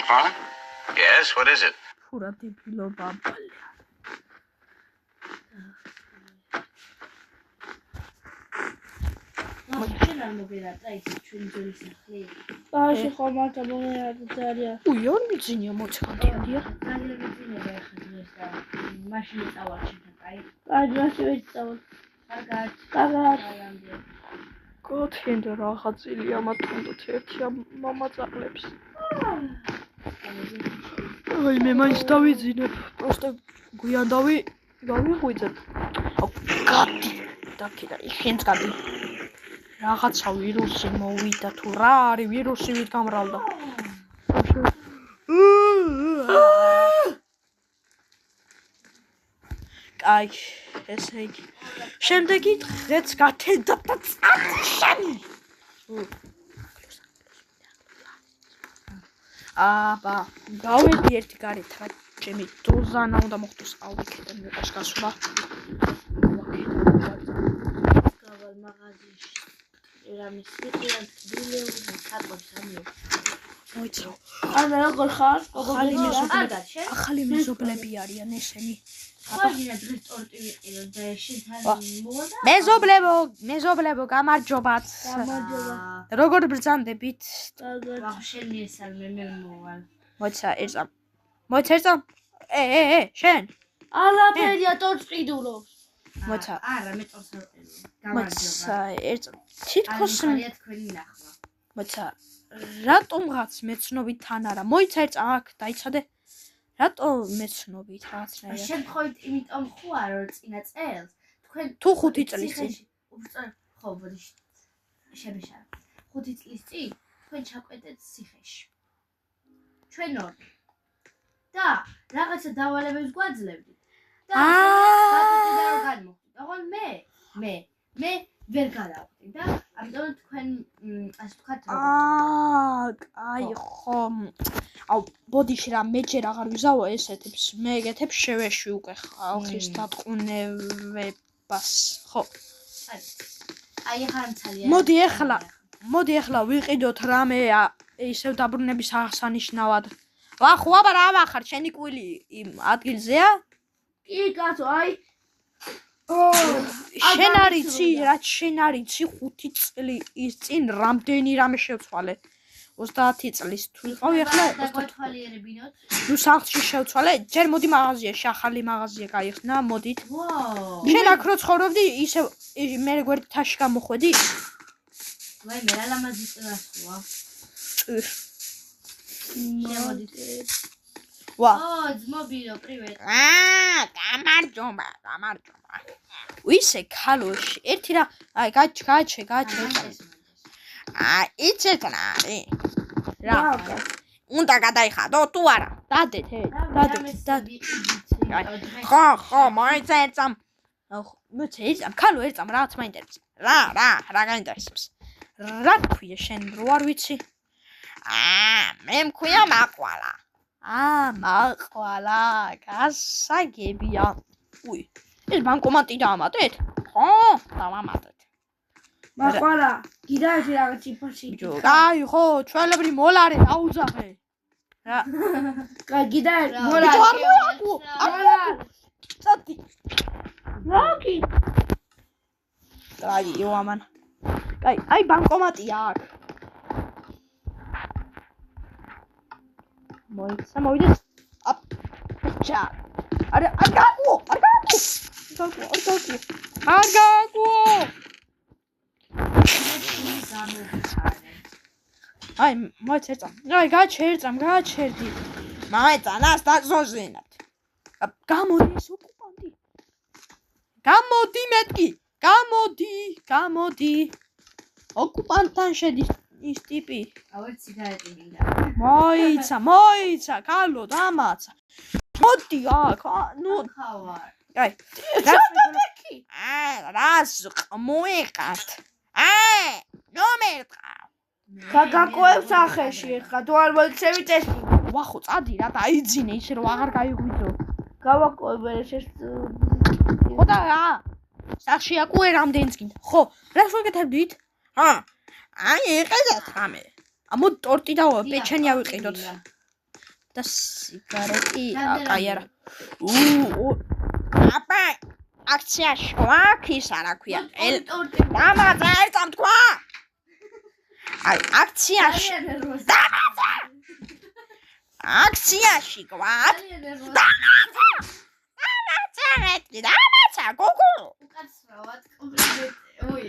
father? Yes, what is it? Furati pilo babale. Başı komata bunu yaptılar ya. Uyuyor musun ya moçantiyadi ya? Kardeşi ve tamam. Kagat. Გოთენდა რაღაცილი ამა თუნდაც ერთია მამა წაყლებს. აი მე მაინც დავიძინებ, просто გვიან გავიღვიძებ. გადი დაკიდა შენც გადი. რაღაცა ვირუსი მოვიდა თუ რა არის ვირუსი ვით გამრავლდა. აი ესე იგი შემდეგი დღეც გათენდა და წადი აბა გავედი ერთი გარეთ რა ჩემი დოზანა უნდა მოხდეს ავიქეთ და მეყაშ გასვლა გავალ მაღაზიაში რამის იყიან ბილეუს ხარბობს ამი მოიცო ანა როგორ ხარ? ახალი მეზობლები არიან ესენი ხარგინა დღეს ტორტი ვიყიდო და შეთან მოვიდა მეზობლებო გამარჯობათ გამარჯობა როგორ ბრძანდებით ვახშენი ესალმე მე მოვალ მოიცა ერწამ შენ ალაფერია ტორტს ყიდულობს მოიცა არა მე ტორტს არ ყიდულობ მოიცა ერწამ თითქოს ხარია თქვენი ნახვა მოიცა რატომღაც მეცნობით თან არა მოიცა ერწამ აქ დაიცადე რატო მეცნობით რაღაცნაირად შემთხვევით იმიტომ ხوار რომ წინა წელს თქვენ თუ 5 წლის წინ ხო ბოდიში შებეშა 5 წლის წინ თქვენ ჩაკვეთეთ ციხეში ჩვენ ორი და რაღაცა დავალებებს გვაძლევდით და და განმოხდით ოღონ მე ვერ გადავხდი და ამიტომ თქვენ ასე ვთქვათ აი ხო აუ ბოდიში რა მეჯერ აღარ ვიზავო ესეთებს მე ეგეთებს შევეშვი უკვე ხალხის დატყუნებას ხო აი ხანცალია მოდი ახლა ვიყიდოთ რამე ისევ დაბრუნების აღსანიშნავად ვახო აბა რა ვახარ შენი კვილი იმ ადგილზეა კი კაცო აი შენ არიცი რაც შენ არიცი 5 წლის წინ რამდენი რამე შევცვალე 30 წლის თუ ვიყავი ახლა გათვალიერებინოთ ნუ სახლში შევცვალე ჯერ მოდი მაღაზიაში ახალი მაღაზია გაიხსნა მოდით ვაუ შენ აქ რო ცხოვრობდი ისე მე გვერდ თაში გამოხვედი ვაი მე რა ლამაზი წრასოა შემოდით ვა ძმობირო პრივეტ გამარჯობა ვისე ქალოში ერთი რა აი გაჩე იცით რა უნდა გადაიხადო თუ არა დადეთ ხო მოიცა ერწამ ქალო ერწამ რაღაც მაინტერესებს რა გაინტერესებს რა ქვია შენ რო არ ვიცი მე მქვია მაყვალა მაყვალა გასაგებია უი ეს ბანკომატი დაამატეთ ხო დავამატეთ მაყვალა გიდაჟე რაღაც იფაში აი ხო ჩვეულებრი მოლარე დაუძახე რა გიდა მოლარე წადი რაკი აი იوامან აი ბანკომატია აქ მოვიდეს აბჭა არა არ გააკუო აი მოიცა აი გაჩერდი მოიცა ნას დაზოზინათ გამოდი ეს ოკუპანტი გამოდი მეტკი გამოდი ოკუპანტთან შედის ის ტიპი ავერ ციგარეტი მინდა მოიცა კალო დამაცა მოდი აქ ნუ ხავარ აი რას მოიყავთ ნუ მერყავ გაგაკოებს სახეში ხა თუ არ მოიქცევით ეს ვახო წადი რა დაიძინე ისე რომ აღარ გაიღვიძო გავაკოებ ეს ხო და რა სახში აკუე რამდენიც გინდა ხო რას ვეკეთებდით აი იყედეთ რამე ამო ტორტი და პეჩენი ავიყიდოთ და სიგარეტი რამდენი აი არა აბა აქციაში ვაქ ის არა ქვია დამაძა ერთამ თქვა აი აქციაში აქციაში გვაქვს დამაძა გოგო უკაცრავად კომპლიმენტი ой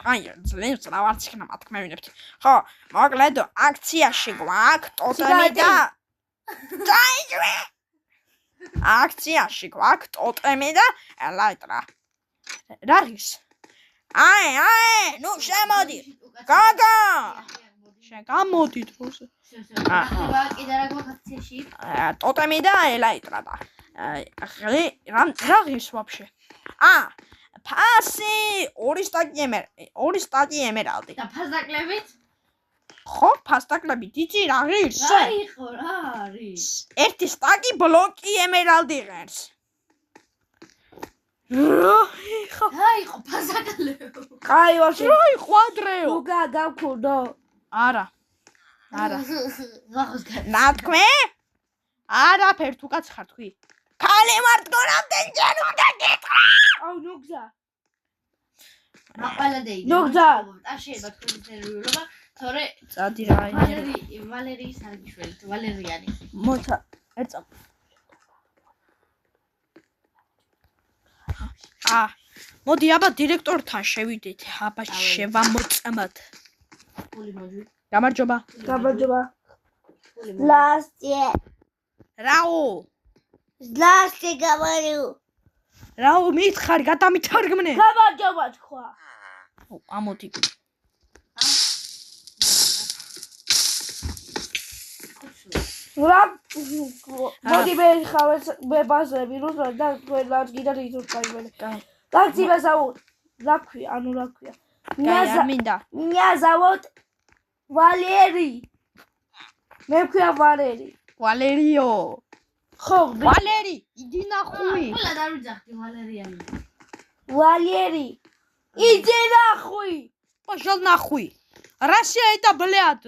აი ძლებს რა იქნება თქმევინებთ ხო მოკლედ აქციაში გვაქვს ტოტემი და დაიჯვე აქციაში გვაქვს ტოტემი და ელექტრა რა ის აი ნუ შემოდი გოგო შეგამოდი თორსე კიდე რა გვაქვს აქციაში ტოტემი და ელექტრა და რა ის ვაფშე ფასი ორი სტაკი ემერალდი და ფასდაკლებით ხო ფასდაკლებით იცი რა ის რა იყო რა არის ერთი სტაკი ბლოკი ემერალდი ღერს რა იყო ფასდაკლები კაი ვაფშე რა იყო ადრეო უგა გავქურდო არა ვახოს ნათქვე არაფერ თუ კაც ხარ თქვი ქალი ვარ თქონამდე ჯერ უნდა გითხრა აუ ნუგზა მაყალადეი ნუგზა შეიძლება თქვენ სერიოზობა თორე წადი რა ვალერიის არგიშველი ვალერიანი მოცა ერწა მოდი აბა დირექტორთან შევიდეთ აბა შევამოწმოთ ფული მოძვი გამარჯობა გამარჯობა ლასტე რაო ლასტე გამარჯობა რაო მითხარი გადამითარგმნე გამარჯობა თქვა ამოდი რა მოდი მე ხავეს მე ბაზები რუსულად და თქვენაც კიდე იზურკაიბენ გაგძილა ზავოდ რა ქვია ანუ რა ქვია მინდა ზავოდ ვალერი მე ქვია ვალერი ვალერიო ხო ვალერი იდი ნახუი ყველა დავიძახდი ვალერიანი ვალერი იდი ნახუი пошёл нахуй Россия это блядь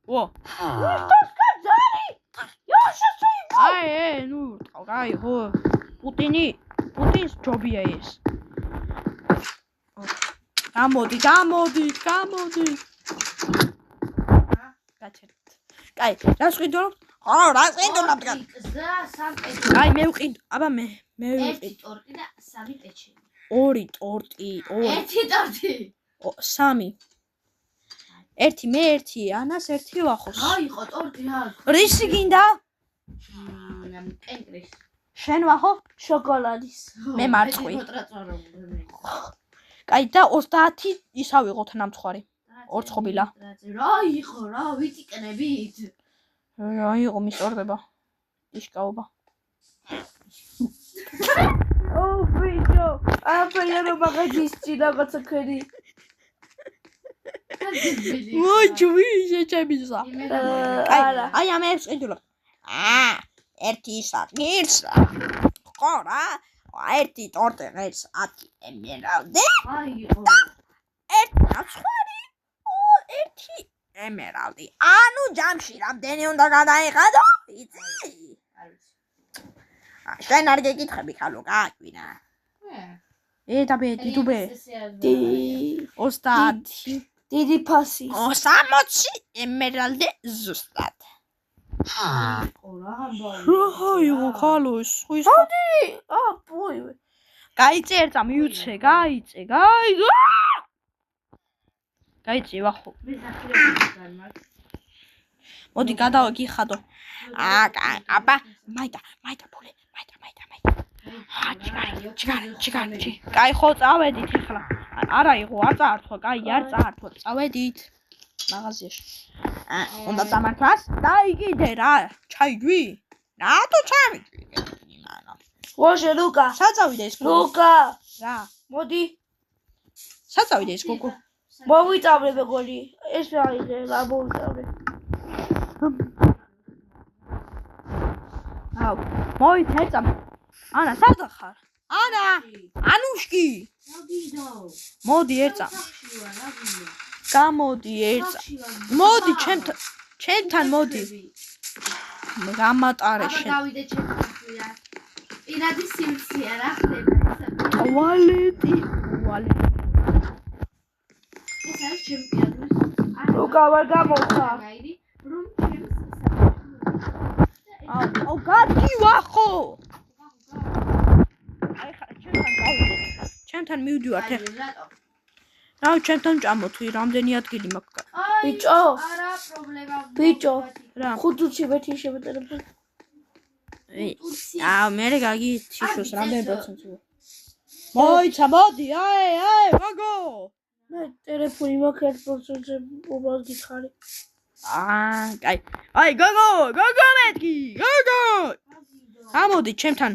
о ну კაი ხო პუტინს ჯობია ეს გამოდი გაჩერდით კაი რა შეგვიდო რა შეგვიდო აი მე ვყიდ აბა მე ერთი ტორტი და სამი პეჩენი ორი ტორტი ერთი ტორტი სამი ერთი მე ერთი ანას ერთი ვახოს რა იყო ტორტი რა რისი გინდა კენკრის შენ ვახო შოკოლადის მე მარცხვი კაი და 30 ისა ვიღოთ ნამცხვარი ორ ცხობილა რა იყო რა ვიტიკნებით რა იყო მისწორდება ისკაობა ო ბიჭო აფაია რომ მაგაჯის ჭირაღაცა ქერი მოიჯვი შეჭებისა არა აი ამ ეს ყიდულა ერთი საგირსა ხო რა ერთი ტორტი ღერს 10 ემერალდი აი იყო ერთი ნაცხვარი ერთი ემერალდი ანუ ჯამში რამდენი უნდა გადაიღადო იცი შენ არ გეკითხები ხალო გააკვირა და ბე დიდუბე 30 დიდი ფასი 60 ემერალდი ზუსტად რა იყო ხალო ის პუი გაიწე ერთა მიუცე გაიწე ვახო მოდი გადავაგიხადო აბა მაიტა ფული ჩიგარი კაი ხო წავედით ახლა არა იყო არ წაართვა კაი არ წაართვა წავედით მაღაზიაში უნდა დამართვას და იგიდე რა ჩაიგვი რატო ჩავიდი იმანა ვაშე ლუკა საწავიდე ეს ლუკა რა მოდი საწავიდე ეს გოგო მოვიწავლე მეგონი ეს რა იდე რა მოვიწავლე აუ მოიცე წამ ანა სადახარ ანა ანუშკი მოდი ერწა გამოდი ერწა მოდი ჩემთან მოდი გამატარე შენ დავიდე ჩემთან პირადი სიმცია რა ხდება ტუალეტი ეს არის ჩემი პირადი ლუკა ვარ გამოვხა რომ აუ გადივა ხო აი ხა ჩემთან მივდივართ ეხლა რა ჩემთან ჭამოთი რამდენი ადგილი მაქვს ბიჭო არა პრობლემა ბიჭო რა 5 წუთში მეთი შემეწერებო მე გაგითიშოს რამდენი პროცენტია მოიცა მოდი აი გოგო მე ტელეფონი მაქვს 1%-ზე მობილს გითხარი კაი აი გოგო მეთქი გოგო გამოდი ჩემთან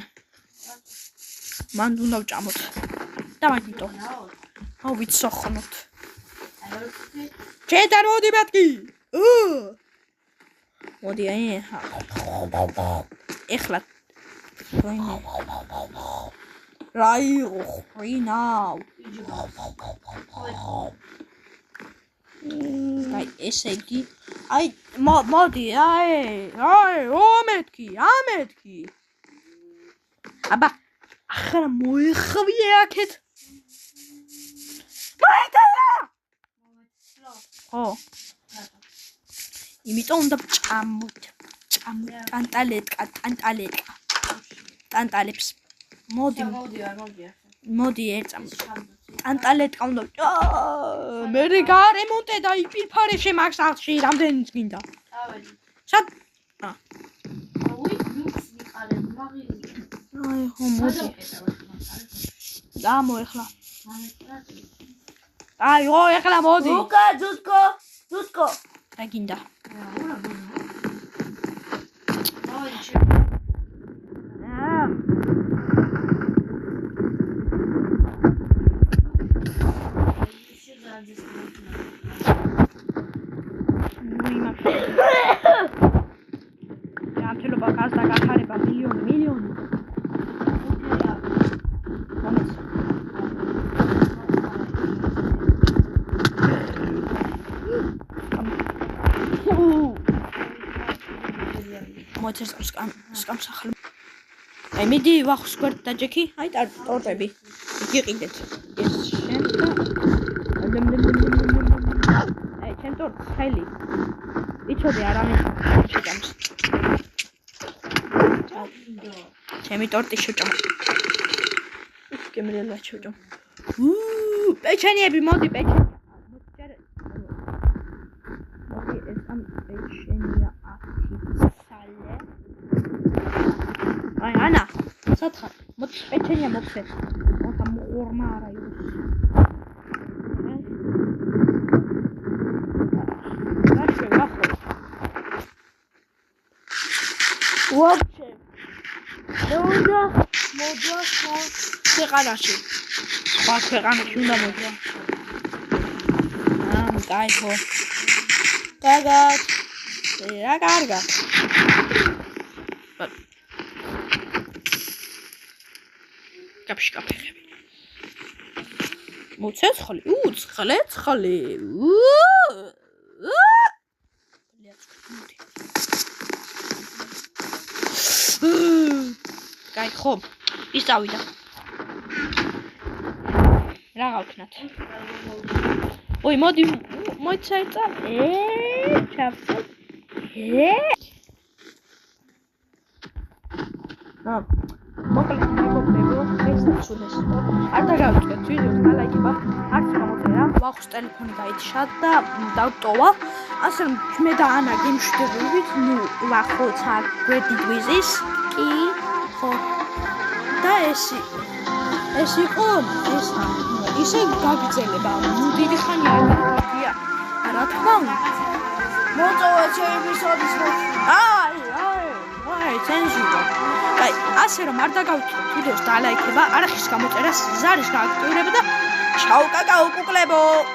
მან უნდა ვჭამოთ დავაგიტო აუ ვიცოხნოთ ჩემთან მოდი მეთქი მოდი აი ეხლა რაიღო ხრინავ აი ესე იგი აი მოდი აი ამეთქი აბა ახლა მოიხვიე აქეთ მოიტანა ო იმიტომ უნდა ჭამოთ ტანტალეტკა მოდი ერწა ტანტალეტკა უნდა მე გარემონტე და იპირფარე შემაქს ახში რამდენი წინდა სად აი ხო მოდი დამო ეხლა აი ო ეხლა მოდი ლუკა ძუტკო რა გინდა გამთელობა გაზდა გახარება მილიონი მოიცეს სკამსახლე აი მიდი ვახოს გვერდ დაჯექი აი ტორტები გიყიდეთ ეს შენ აი ჩემ ტორტს ხელი იცოდე არამე შეჭამს ჩემი ტორტი შეჭამ ის კემრელა შეჭამ პეჩენიები მოდი პეჩენი მოდი ეს ამ პეჩენია აფიცალე აი ანა სათხარ მოდი პეჩენია მოხსე მოთა მორმა არა ის ვაფშე მოდვა ქვეყანაში სხვა ქვეყანაში უნდა მოდვა კაი ხო გაგად რა კარგა კაფეები მოცეცხლი ცხლე კაი ხო ის წავიდა რა გავქნათ ой მოდი მოიცა ჩავწე მოკლედ მეგობრებო ეს სულეს არ დაგავიწყეთ ვიდეოს დალაიქება არც გამოწერა ვახოს ტელეფონი გაიჩა და დავტოვა ასე რომ მე და ანა გემშვიდობებით ნუ ვახოცა გვერდით ვიზის კი ხო და ეს იყო ისე გაგრძელება დიდი ხანი არ მოვიდა რა თქმა უნდა მოწოვა ჩემი სოდის აი ცენზურა აი ასე რომ არ დაგავიწყოთ ვიდეოს დალაიქება არახის გამოწერას ზარის გააქტიურება და ჩაო კაკაო კუკლებო